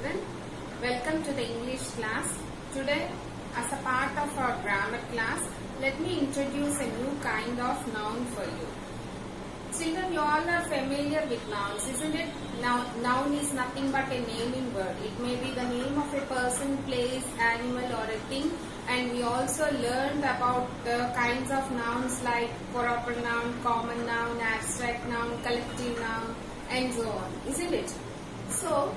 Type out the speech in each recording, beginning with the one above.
children. Welcome to the English class. Today, as a part of our grammar class, let me introduce a new kind of noun for you. Children, you all are familiar with nouns, isn't it? Now, noun is nothing but a naming word. It may be the name of a person, place, animal or a thing. And we also learned about the kinds of nouns like proper noun, common noun, abstract noun, collective noun, and so on, isn't it? So,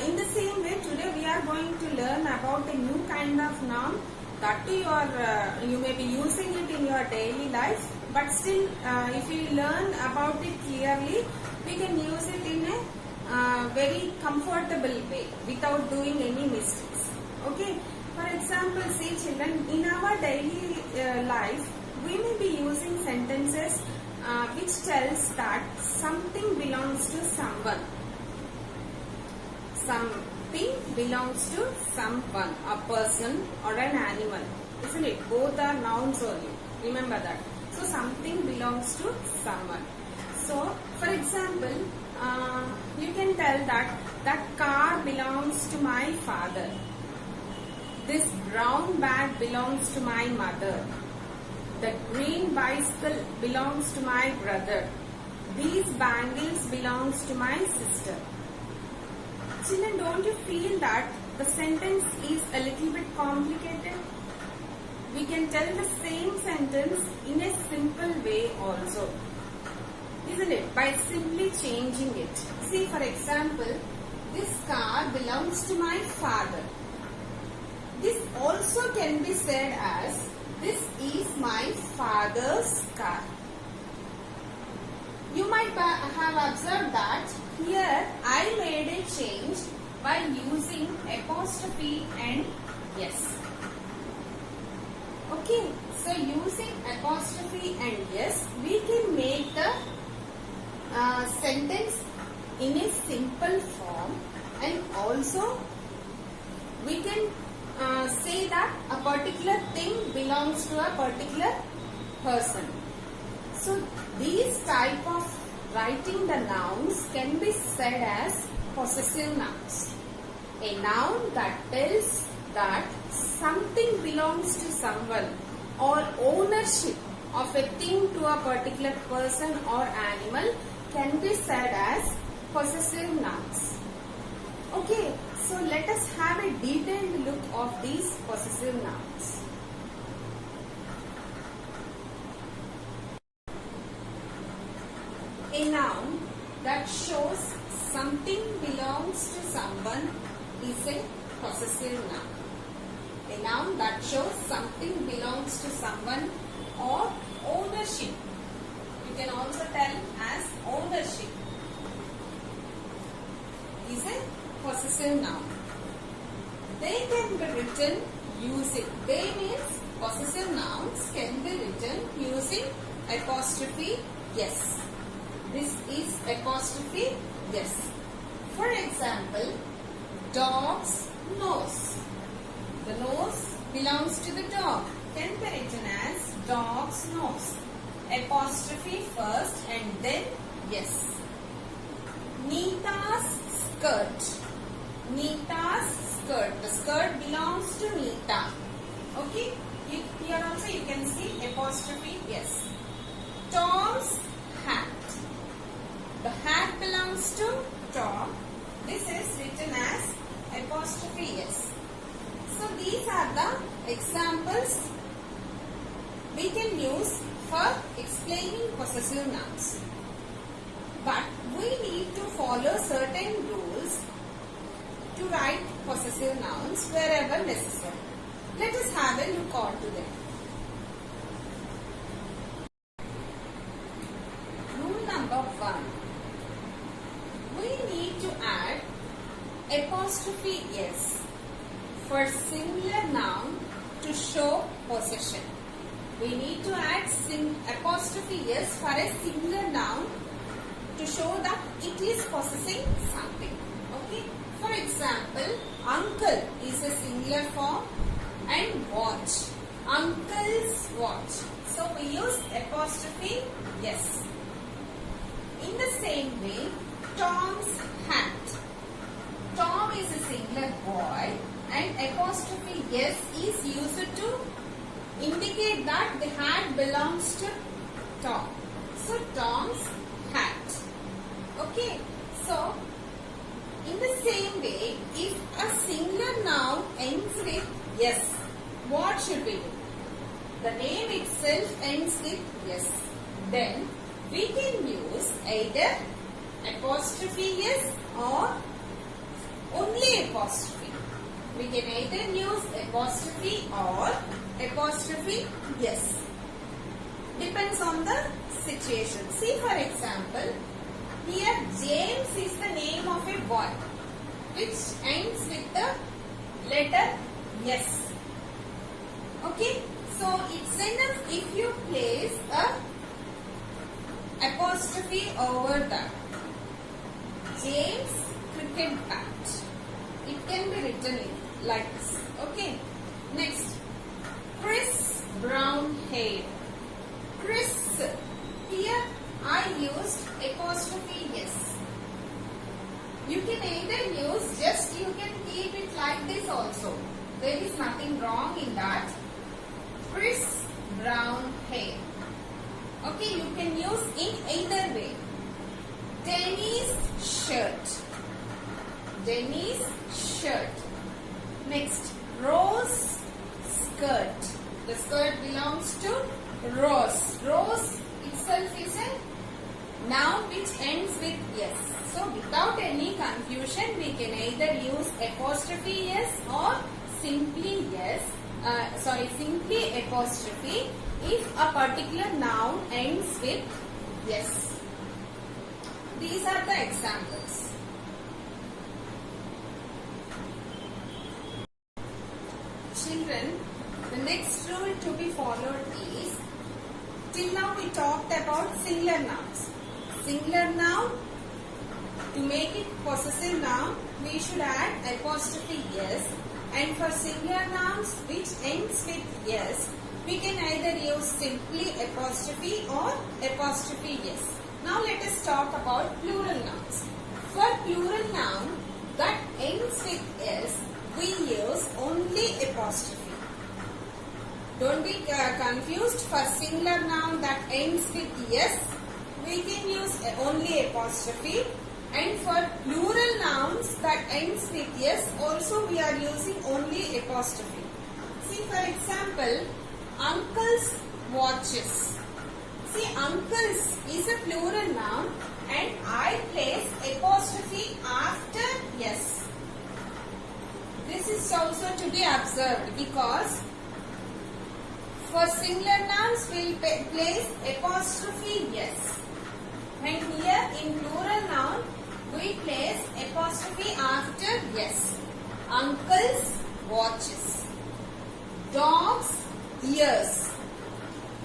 in the same way, today we are going to learn about a new kind of noun that you may be using it in your daily life, but still, if you learn about it clearly, we can use it in a very comfortable way without doing any mistakes. Okay. For example, see children, in our daily life, we may be using sentences which tells that something belongs to someone. Something belongs to someone, a person or an animal. Isn't it? Both are nouns only. Remember that. So, something belongs to someone. So, for example, you can tell that car belongs to my father. This brown bag belongs to my mother. The green bicycle belongs to my brother. These bangles belongs to my sister. Children, don't you feel that the sentence is a little bit complicated? We can tell the same sentence in a simple way also. Isn't it? By simply changing it. See, for example, this car belongs to my father. This also can be said as, this is my father's car. You might have observed that here I made a change by using apostrophe and yes. Okay, so using apostrophe and yes, we can make the sentence in a simple form, and also we can say that a particular thing belongs to a particular person. So, these type of writing the nouns can be said as possessive nouns. A noun that tells that something belongs to someone, or ownership of a thing to a particular person or animal can be said as possessive nouns. Okay. So, let us have a detailed look of these possessive nouns. A noun that shows something belongs to someone is a possessive noun. A noun that shows something belongs to someone or ownership. You can also tell as ownership is a possessive noun. They can be written using, they means possessive nouns can be written using apostrophe yes. This is apostrophe yes. For example, dog's nose. The nose belongs to the dog. Can be written as dog's nose. Apostrophe first and then yes. Nita's skirt. Nita's skirt. The skirt belongs to Nita. Okay. Here also you can see apostrophe yes. Tom's hat. The hat belongs to Tom. This is written as apostrophe yes. So these are the examples we can use for explaining possessive nouns. But we need to follow certain rules to write possessive nouns wherever necessary. Let us have a look on to them. Rule number 1. We need to add apostrophe s for singular noun to show possession. We need to add apostrophe s for a singular noun to show that it is possessing something. Okay. For example, uncle is a singular form and watch. Uncle's watch. So we use apostrophe yes. In the same way, Tom's hat. and apostrophe S is used to indicate that the hat belongs to Tom. So Tom's hat. Okay. So in the same way, if a singular noun ends with S, what should we do? The name itself ends with S. Then we can use either apostrophe S or only apostrophe. We can either use apostrophe or apostrophe S. Depends on the situation. See, for example, here James is the name of a boy which ends with the letter S. Okay, so it's enough if you place a apostrophe over that. James cricket bat. It can be written like this. Okay. Next, Chris brown hair. Chris. Here I used apostrophe S. You can either use just, you can keep it like this also. There is nothing wrong in that. Chris brown hair. Okay, you can use in either way. Denny's shirt. Denny's shirt. Next, Rose skirt. The skirt belongs to Rose. Rose itself is a noun which ends with S. So without any confusion, we can either use apostrophe S or simply S. Simply apostrophe if a particular noun ends with S. These are the examples. Children, the next rule to be followed is, till now we talked about singular nouns. Singular noun, to make it possessive noun, we should add apostrophe S, and for singular nouns which ends with S, we can either use simply apostrophe or apostrophe S. Now let us talk about plural nouns. For plural noun that ends with S, we use only apostrophe. Don't be confused. For singular noun that ends with S, we can use only apostrophe. And for plural nouns that ends with S, also we are using only apostrophe. See, for example, uncle's watches. See, uncles is a plural noun and I place apostrophe after S. This is also to be observed because for singular nouns we will place apostrophe S. And here in plural noun we place apostrophe after S. Uncle's watches. Dog's ears.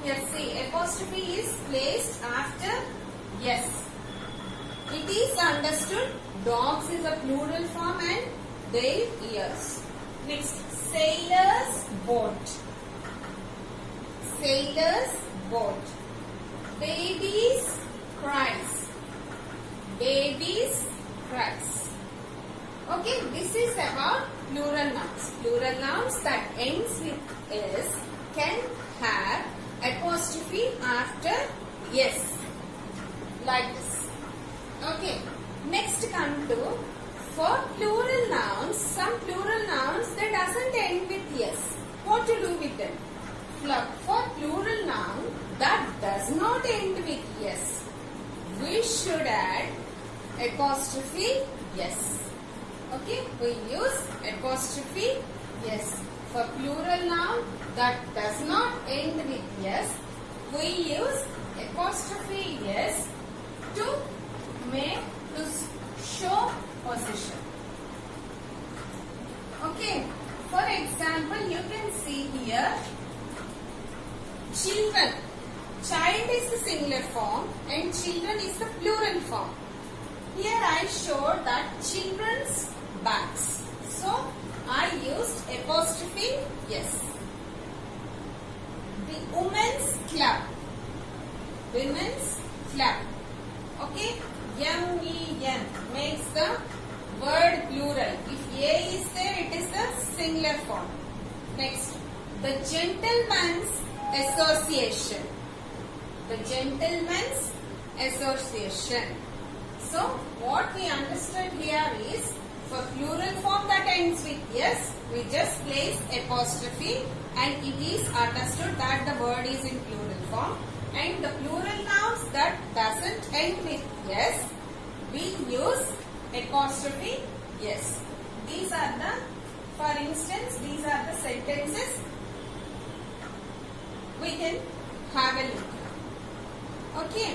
Here see, apostrophe is placed after S. It is understood dogs is a plural form and their ears. Next, sailor's boat. Sailor's boat. Baby's cries. Baby's cries. Okay, this is about plural nouns. Plural nouns that ends with S can have apostrophe after S. Like this. Okay. Next come to, for plural nouns, some plural nouns that doesn't end with S. What to do with them? For plural noun that does not end with S, we should add apostrophe S. Okay, we use apostrophe S. For plural noun that does not end with S, we use apostrophe S to show possession. Okay, for example, you can see here children. Child is the singular form and children is the plural form. Here I showed that children's bags. So I used apostrophe S. The women's club. Women's club. Okay. M-E-N makes the word plural. If A is there, it is the singular. singular form. Next, the gentleman's association. The gentleman's association. So, what we understood here is, for plural form that ends with yes, we just place apostrophe and it is understood that the word is in plural form. And the plural nouns that doesn't end with yes, we use apostrophe yes. These are the, for instance, these are the sentences. We can have a look. Okay.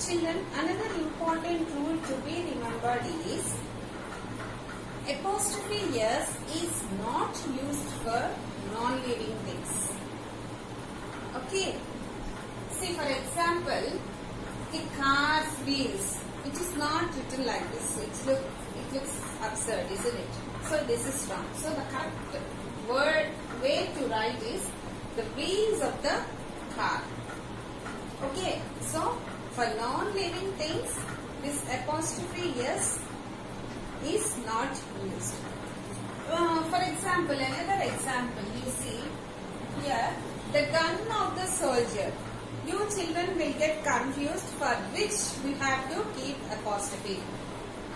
Children, another important rule to be remembered is apostrophe yes is not used for non-living things. Okay. See, for example, the car's wheels. It is not written like this. It looks absurd, isn't it? So this is wrong. So the correct way to write is the wheels of the car. Okay. So for non-living things, this apostrophe yes is not used. For example, another example, you see here, the gun of the soldier. You children will get confused for which we have to keep apostrophe.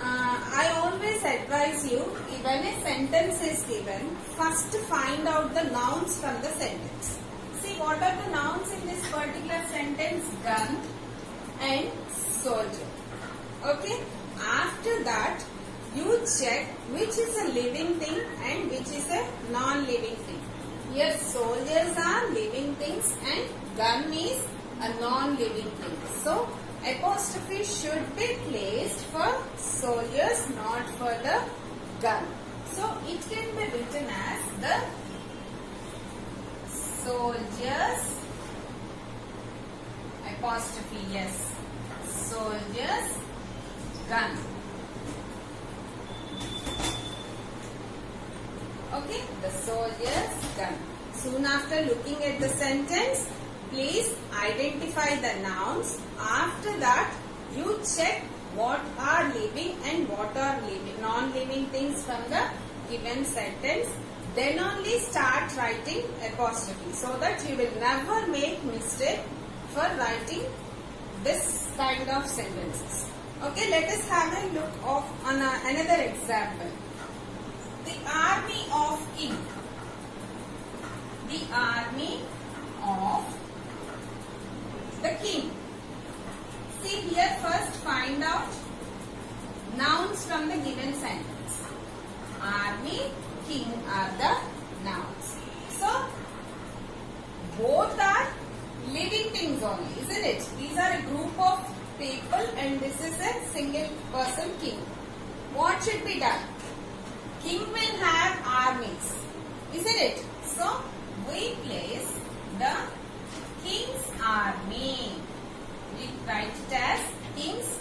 I always advise you, when a sentence is given, first find out the nouns from the sentence. See, what are the nouns in this particular sentence? Gun and soldier. Okay. After that, you check which is a living thing and which is a non-living thing. Here, soldiers are living things and gun is a non-living thing. So, apostrophe should be placed for soldiers, not for the gun. So, it can be written as the soldiers, apostrophe yes, soldiers, gun. Okay, the soldier's gun. Soon after looking at the sentence, please identify the nouns. After that, you check what are living and what are non-living things from the given sentence. Then only start writing apostrophe, so that you will never make mistake for writing this kind of sentences. Okay, let us have a look on another example. The army of king. The army of the king. See here, first find out nouns from the given sentence. Army, king are the nouns. So, both are living things only, isn't it? These are a group of people and this is a single person king. What should be done? King will have armies, isn't it? So, we place the king's army. We write it as king's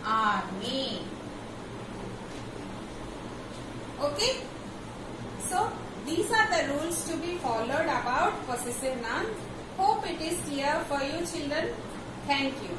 army. Okay? So, these are the rules to be followed about possessive noun. Hope it is clear for you children. Thank you.